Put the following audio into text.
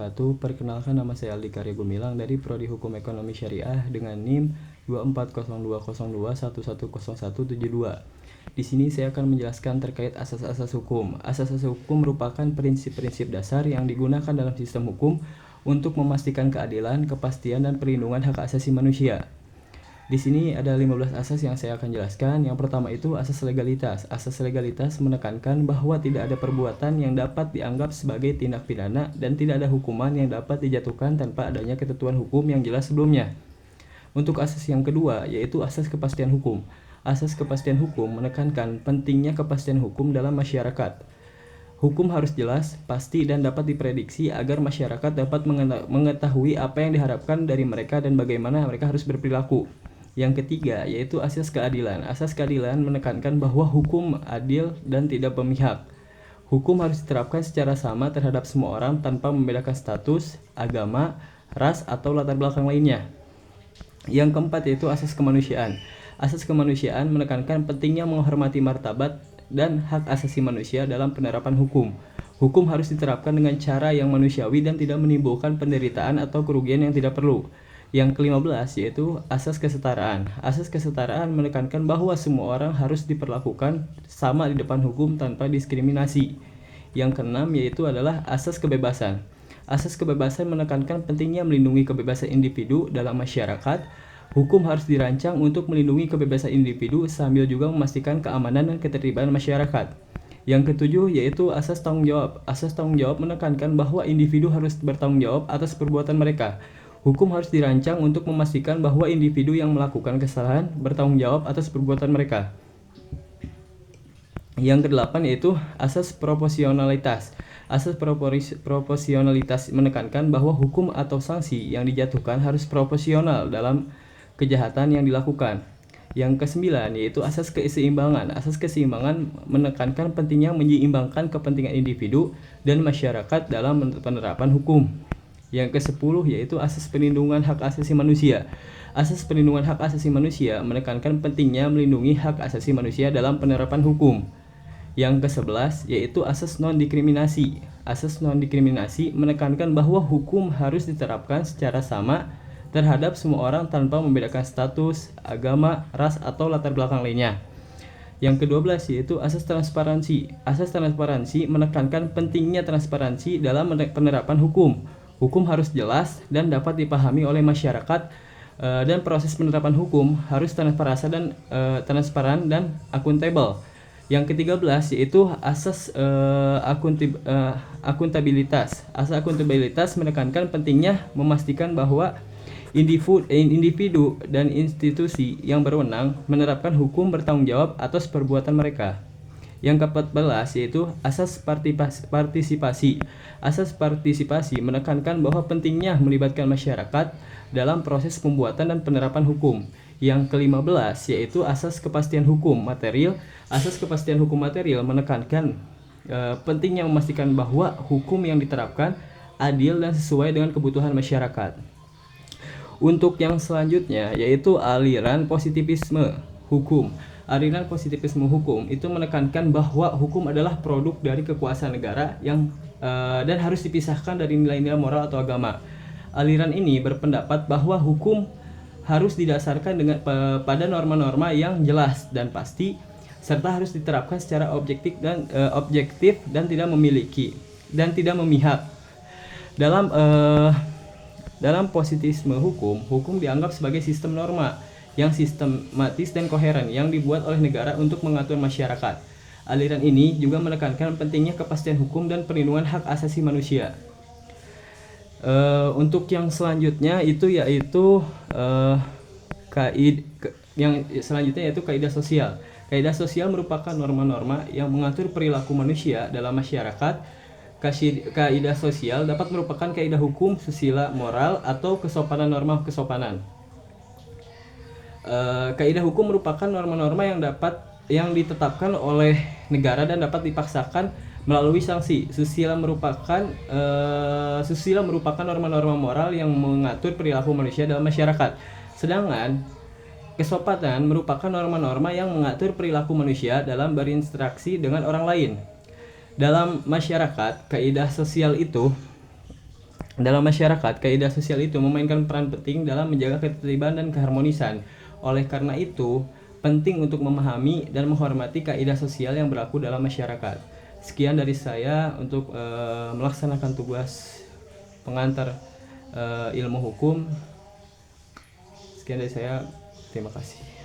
wabarakatuh. Perkenalkan, nama saya Aldi Karya Gumilang dari Prodi Hukum Ekonomi Syariah dengan NIM 2402021110172. Di sini saya akan menjelaskan terkait asas-asas hukum. Asas-asas hukum merupakan prinsip-prinsip dasar yang digunakan dalam sistem hukum untuk memastikan keadilan, kepastian, dan perlindungan hak asasi manusia. Di sini ada 15 asas yang saya akan jelaskan. Yang pertama itu asas legalitas. Asas legalitas menekankan bahwa tidak ada perbuatan yang dapat dianggap sebagai tindak pidana dan tidak ada hukuman yang dapat dijatuhkan tanpa adanya ketentuan hukum yang jelas sebelumnya. Untuk asas yang kedua yaitu asas kepastian hukum. Asas kepastian hukum menekankan pentingnya kepastian hukum dalam masyarakat. Hukum harus jelas, pasti, dan dapat diprediksi agar masyarakat dapat mengetahui apa yang diharapkan dari mereka dan bagaimana mereka harus berperilaku. Yang ketiga yaitu asas keadilan. Asas keadilan menekankan bahwa hukum adil dan tidak berpihak. Hukum harus diterapkan secara sama terhadap semua orang tanpa membedakan status, agama, ras, atau latar belakang lainnya. Yang keempat yaitu asas kemanusiaan. Asas kemanusiaan menekankan pentingnya menghormati martabat dan hak asasi manusia dalam penerapan hukum. Hukum harus diterapkan dengan cara yang manusiawi dan tidak menimbulkan penderitaan atau kerugian yang tidak perlu. Yang ke-15 yaitu asas kesetaraan. Asas kesetaraan menekankan bahwa semua orang harus diperlakukan sama di depan hukum tanpa diskriminasi. Yang ke-6 yaitu adalah asas kebebasan. Asas kebebasan menekankan pentingnya melindungi kebebasan individu dalam masyarakat. Hukum harus dirancang untuk melindungi kebebasan individu sambil juga memastikan keamanan dan ketertiban masyarakat. Yang ke-7 yaitu asas tanggung jawab. Asas tanggung jawab menekankan bahwa individu harus bertanggung jawab atas perbuatan mereka. Hukum harus dirancang untuk memastikan bahwa individu yang melakukan kesalahan bertanggung jawab atas perbuatan mereka. Yang ke-8 yaitu asas proporsionalitas. Asas proporsionalitas menekankan bahwa hukum atau sanksi yang dijatuhkan harus proporsional dalam kejahatan yang dilakukan. Yang ke-9 yaitu asas keseimbangan. Asas keseimbangan menekankan pentingnya menyeimbangkan kepentingan individu dan masyarakat dalam penerapan hukum. Yang ke-10 yaitu asas perlindungan hak asasi manusia. Asas perlindungan hak asasi manusia menekankan pentingnya melindungi hak asasi manusia dalam penerapan hukum. Yang ke-11 yaitu asas non-diskriminasi. Asas non-diskriminasi menekankan bahwa hukum harus diterapkan secara sama terhadap semua orang tanpa membedakan status, agama, ras, atau latar belakang lainnya. Yang ke-12 yaitu asas transparansi. Asas transparansi menekankan pentingnya transparansi dalam penerapan hukum. Hukum harus jelas dan dapat dipahami oleh masyarakat, dan proses penerapan hukum harus transparan dan akuntabel. Yang ke-13 yaitu asas akuntabilitas. Asas akuntabilitas menekankan pentingnya memastikan bahwa individu dan institusi yang berwenang menerapkan hukum bertanggung jawab atas perbuatan mereka. Yang ke-14 yaitu asas partisipasi. Asas partisipasi menekankan bahwa pentingnya melibatkan masyarakat dalam proses pembuatan dan penerapan hukum. Yang ke-15 yaitu asas kepastian hukum material. Asas kepastian hukum material menekankan pentingnya memastikan bahwa hukum yang diterapkan adil dan sesuai dengan kebutuhan masyarakat. Untuk yang selanjutnya yaitu aliran positivisme hukum. Aliran positivisme hukum itu menekankan bahwa hukum adalah produk dari kekuasaan negara yang dan harus dipisahkan dari nilai-nilai moral atau agama. Aliran ini berpendapat bahwa hukum harus didasarkan pada norma-norma yang jelas dan pasti serta harus diterapkan secara objektif dan tidak memihak. Dalam positivisme hukum dianggap sebagai sistem norma yang sistematis dan koheren yang dibuat oleh negara untuk mengatur masyarakat. Aliran ini juga menekankan pentingnya kepastian hukum dan perlindungan hak asasi manusia. Untuk yang selanjutnya yaitu kaidah sosial. Kaidah sosial merupakan norma-norma yang mengatur perilaku manusia dalam masyarakat. Kaidah sosial dapat merupakan kaidah hukum, susila, moral, atau kesopanan norma kesopanan. Kaidah hukum merupakan norma-norma yang ditetapkan oleh negara dan dapat dipaksakan melalui sanksi. Susila merupakan norma-norma moral yang mengatur perilaku manusia dalam masyarakat. Sedangkan kesopanan merupakan norma-norma yang mengatur perilaku manusia dalam berinteraksi dengan orang lain. Dalam masyarakat, kaidah sosial itu Dalam masyarakat, kaidah sosial itu memainkan peran penting dalam menjaga ketertiban dan keharmonisan. Oleh karena itu, penting untuk memahami dan menghormati kaidah sosial yang berlaku dalam masyarakat. Sekian dari saya untuk melaksanakan tugas pengantar ilmu hukum. Sekian dari saya, terima kasih.